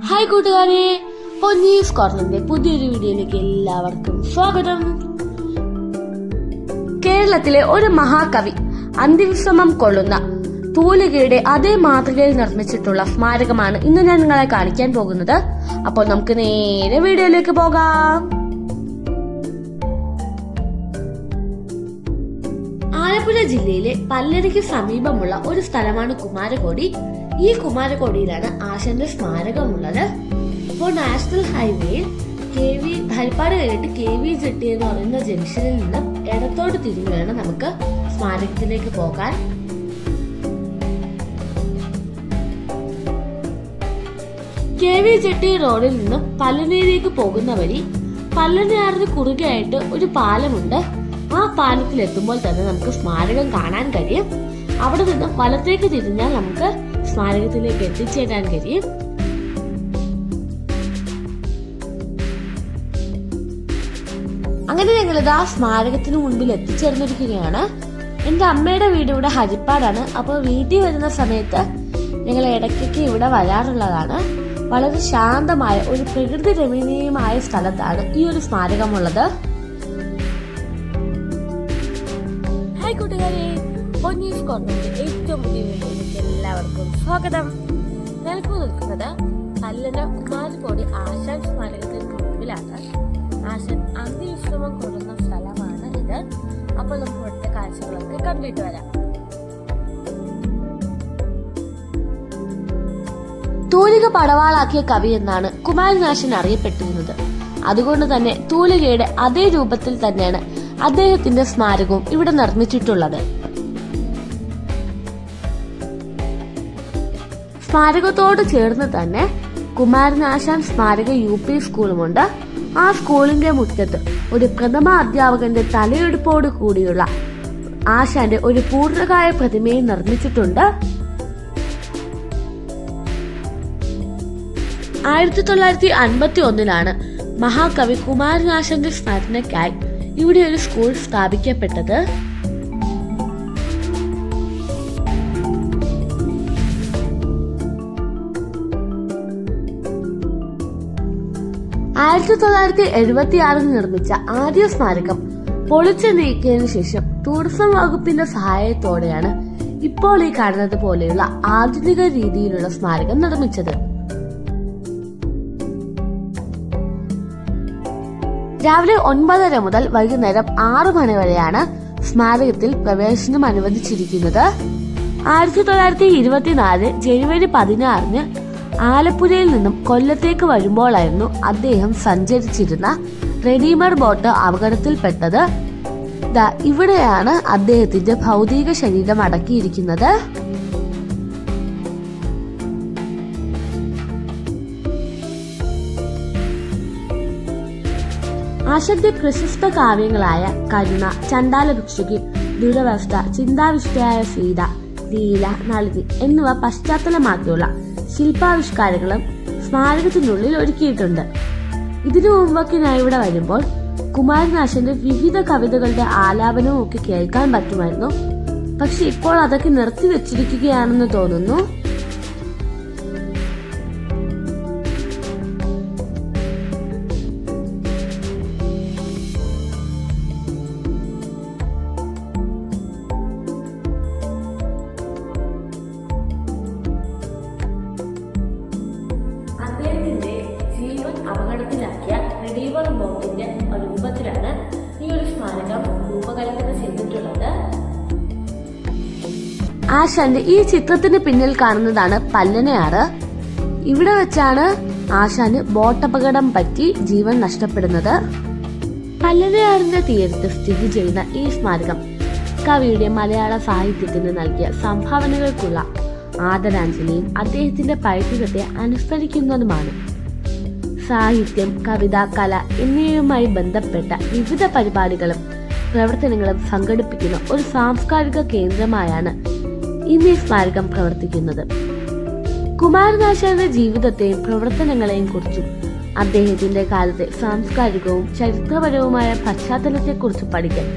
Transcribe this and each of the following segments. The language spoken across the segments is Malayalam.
ഹായ് കൂട്ടുകാരെ, പൊന്നീസ് കോർണറിന്റെ പുതിയൊരു വീഡിയോയിലേക്ക് എല്ലാവർക്കും സ്വാഗതം. കേരളത്തിലെ ഒരു മഹാകവി അന്ത്യവിശ്രമം കൊള്ളുന്ന തൂലികയുടെ അതേ മാതൃകയിൽ നിർമ്മിച്ചിട്ടുള്ള സ്മാരകമാണ് ഇന്ന് ഞാൻ നിങ്ങളെ കാണിക്കാൻ പോകുന്നത്. അപ്പോൾ നമുക്ക് നേരെ വീഡിയോയിലേക്ക് പോകാം. ആലപ്പുഴ ജില്ലയിലെ പല്ലരിക്ക് സമീപമുള്ള ഒരു സ്ഥലമാണ് കുമാരകോടി. ഈ കുമാരകോടിയിലാണ് ആശാന്റെ സ്മാരകമുള്ളത്. ഇപ്പോൾ നാഷണൽ ഹൈവേയിൽ ഹരിപ്പാട് കഴിഞ്ഞിട്ട് KV ജെട്ടി എന്ന് പറയുന്ന ജംഗ്ഷനിൽ നിന്ന് ഇടത്തോട്ട് തിരിഞ്ഞു വേണം നമുക്ക് സ്മാരകത്തിലേക്ക് പോകാൻ. KV ജെട്ടി റോഡിൽ നിന്നും പല്ലനിയിലേക്ക് പോകുന്ന വഴി പല്ലനിയാറിന് കുറുകെയായിട്ട് ഒരു പാലമുണ്ട്. ആ പാലത്തിൽ എത്തുമ്പോൾ തന്നെ നമുക്ക് സ്മാരകം കാണാൻ കഴിയും. അവിടെ നിന്ന് വലത്തേക്ക് തിരിഞ്ഞാൽ നമുക്ക് സ്മാരകത്തിലേക്ക് എത്തിച്ചേരാൻ കഴിയും. അങ്ങനെ ഞങ്ങളിതാ സ്മാരകത്തിന് മുൻപിൽ എത്തിച്ചേർന്നിരിക്കുകയാണ്. എന്റെ അമ്മയുടെ വീട് ഇവിടെ ഹരിപ്പാടാണ്. അപ്പോൾ വീട്ടിൽ വരുന്ന സമയത്ത് ഞങ്ങൾ ഇടയ്ക്കൊക്കെ ഇവിടെ വരാറുള്ളതാണ്. വളരെ ശാന്തമായ ഒരു പ്രകൃതി രമണീയമായ സ്ഥലത്താണ് ഈ ഒരു സ്മാരകമുള്ളത്. ഹായ് കൂട്ടുകാരെ, പൊന്നീസ് കോർണറിന്റെ ഏറ്റവും പുതിയ വീഡിയോയിലേക്ക് എല്ലാവർക്കും സ്വാഗതം. ഞാനിപ്പോൾ നിൽക്കുന്നത് പല്ലന കുമാരകോടി ആശാൻ സ്മാരകത്തിന് മുൻപിലാണ്. ആശാൻ അന്ത്യവിശ്രമം കൊള്ളുന്ന സ്ഥലമാണ് ഇത്. അപ്പോൾ നമുക്ക് ഇവിടുത്തെ കാഴ്ചകളൊക്കെ കണ്ടിട്ട് വരാം. തൂലിക പടവാളാക്കിയ കവി എന്നാണ് കുമാരനാശൻ അറിയപ്പെട്ടിരുന്നത്. അതുകൊണ്ട് തന്നെ തൂലികയുടെ അതേ രൂപത്തിൽ തന്നെയാണ് അദ്ദേഹത്തിന്റെ സ്മാരകവും ഇവിടെ നിർമ്മിച്ചിട്ടുള്ളത്. സ്മാരകത്തോട് ചേർന്ന് തന്നെ കുമാരനാശാൻ സ്മാരക UP സ്കൂളുമുണ്ട്. ആ സ്കൂളിന്റെ മുറ്റത്ത് ഒരു പ്രഥമ അധ്യാപകന്റെ തലയെടുപ്പോട് കൂടിയുള്ള ആശാന്റെ ഒരു പൂർണ്ണകായ പ്രതിമയെ നിർമ്മിച്ചിട്ടുണ്ട്. 1951 മഹാകവി കുമാരനാശാന്റെ സ്മരണയ്ക്കായി ഇവിടെ ഒരു സ്കൂൾ സ്ഥാപിക്കപ്പെട്ടത്. ആയിരത്തി 1976 നിർമ്മിച്ച ആദ്യ സ്മാരകം പൊളിച്ചു നീക്കിയതിനു ശേഷം ടൂറിസം വകുപ്പിന്റെ സഹായത്തോടെയാണ് ഇപ്പോൾ ഈ കാണുന്നത് പോലെയുള്ള ആധുനിക രീതിയിലുള്ള സ്മാരകം നിർമ്മിച്ചത്. രാവിലെ 9:30 മുതൽ വൈകുന്നേരം 6 മണി വരെയാണ് സ്മാരകത്തിൽ പ്രവേശനം അനുവദിച്ചിരിക്കുന്നത്. 1924 ജനുവരി 16 ആലപ്പുഴയിൽ നിന്നും കൊല്ലത്തേക്ക് വരുമ്പോഴായിരുന്നു അദ്ദേഹം സഞ്ചരിച്ചിരുന്ന റെഡിമേഡ് ബോട്ട് അപകടത്തിൽപ്പെട്ടത്. ഇവിടെയാണ് അദ്ദേഹത്തിന്റെ ഭൗതിക ശരീരം അടക്കിയിരിക്കുന്നത്. ആശാന്റെ പ്രശസ്ത കാവ്യങ്ങളായ കരുണ, ചണ്ടാല ഭിക്ഷുകി, ദുരവസ്ഥ, ചിന്താവിഷ്ടയായ സീത, ലീല, നളിനി എന്നിവ പശ്ചാത്തലമാക്കിയുള്ള ശില്പാവിഷ്കാരങ്ങളും സ്മാരകത്തിനുള്ളിൽ ഒരുക്കിയിട്ടുണ്ട്. ഇതിനു മുമ്പൊക്കെ ഞാൻ ഇവിടെ വരുമ്പോൾ കുമാരനാശന്റെ വിവിധ കവിതകളുടെ ആലാപനവും ഒക്കെ കേൾക്കാൻ പറ്റുമായിരുന്നു. പക്ഷെ ഇപ്പോൾ അതൊക്കെ നിർത്തിവെച്ചിരിക്കുകയാണെന്ന് തോന്നുന്നു. അപകടത്തിലാക്കിയ റെഡീമർ ബോട്ടിന്റെ രൂപത്തിലാണ് ഈ ഒരു സ്മാരകം രൂപകൽപ്പന ചെയ്തിട്ടുള്ളത്. ആശാന്റെ ഈ ചിത്രത്തിന് പിന്നിൽ കാണുന്നതാണ് പല്ലനയാറ്. ഇവിടെ വെച്ചാണ് ആശാന് ബോട്ടപകടം പറ്റി ജീവൻ നഷ്ടപ്പെടുന്നത്. പല്ലനയാറിന്റെ തീരത്ത് സ്ഥിതി ചെയ്യുന്ന ഈ സ്മാരകം കവിയുടെ മലയാള സാഹിത്യത്തിന് നൽകിയ സംഭാവനകൾക്കുള്ള ആദരാഞ്ജലിയും അദ്ദേഹത്തിന്റെ പൈതൃകത്തെ അനുസ്മരിക്കുന്നതുമാണ്. സാഹിത്യം, കവിത, കല എന്നിവയുമായി ബന്ധപ്പെട്ട വിവിധ പരിപാടികളും പ്രവർത്തനങ്ങളും സംഘടിപ്പിക്കുന്ന ഒരു സാംസ്കാരിക കേന്ദ്രമായാണ് ഇന്ന് ഈ സ്മാരകം പ്രവർത്തിക്കുന്നത്. കുമാരനാശാന്റെ ജീവിതത്തെയും പ്രവർത്തനങ്ങളെയും കുറിച്ചും അദ്ദേഹത്തിന്റെ കാലത്തെ സാംസ്കാരികവും ചരിത്രപരവുമായ പശ്ചാത്തലത്തെക്കുറിച്ച് പഠിക്കാൻ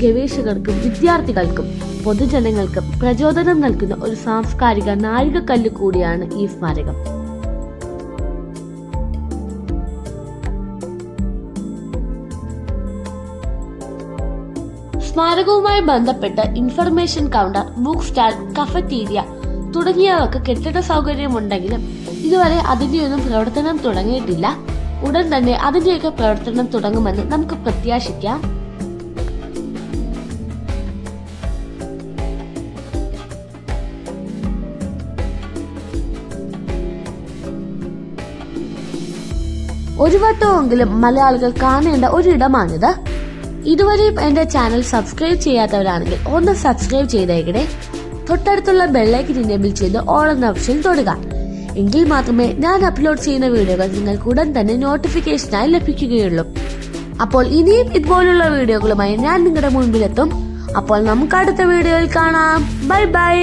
ഗവേഷകർക്കും വിദ്യാർത്ഥികൾക്കും പൊതുജനങ്ങൾക്കും പ്രചോദനം നൽകുന്ന ഒരു സാംസ്കാരിക നാഴികക്കല്ല് കൂടിയാണ് ഈ സ്മാരകം. സ്മാരകവുമായി ബന്ധപ്പെട്ട് information counter, book stall, cafeteria തുടങ്ങിയവർക്ക് കെട്ടിട സൗകര്യമുണ്ടെങ്കിലും ഇതുവരെ അതിന്റെയൊന്നും പ്രവർത്തനം തുടങ്ങിയിട്ടില്ല. ഉടൻ തന്നെ അതിന്റെയൊക്കെ പ്രവർത്തനം തുടങ്ങുമെന്ന് നമുക്ക് പ്രത്യാശിക്കാം. ഒരു വട്ടമെങ്കിലും മലയാളികൾ കാണേണ്ട ഒരിടമാണിത്. ഇതുവരെയും എന്റെ ചാനൽ സബ്സ്ക്രൈബ് ചെയ്യാത്തവരാണെങ്കിൽ ഒന്ന് സബ്സ്ക്രൈബ് ചെയ്തേക്കണേ. തൊട്ടടുത്തുള്ള ബെല്ലൈക്കൻ എനേബിൾ ചെയ്ത് ഓൾ എന്ന ഓപ്ഷൻ തൊടുക. എങ്കിൽ മാത്രമേ ഞാൻ അപ്ലോഡ് ചെയ്യുന്ന വീഡിയോകൾ നിങ്ങൾക്ക് ഉടൻ തന്നെ നോട്ടിഫിക്കേഷനായി ലഭിക്കുകയുള്ളൂ. അപ്പോൾ ഇനിയും ഇതുപോലുള്ള വീഡിയോകളുമായി ഞാൻ നിങ്ങളുടെ മുൻപിലെത്തും. അപ്പോൾ നമുക്ക് അടുത്ത വീഡിയോയിൽ കാണാം. Bye bye.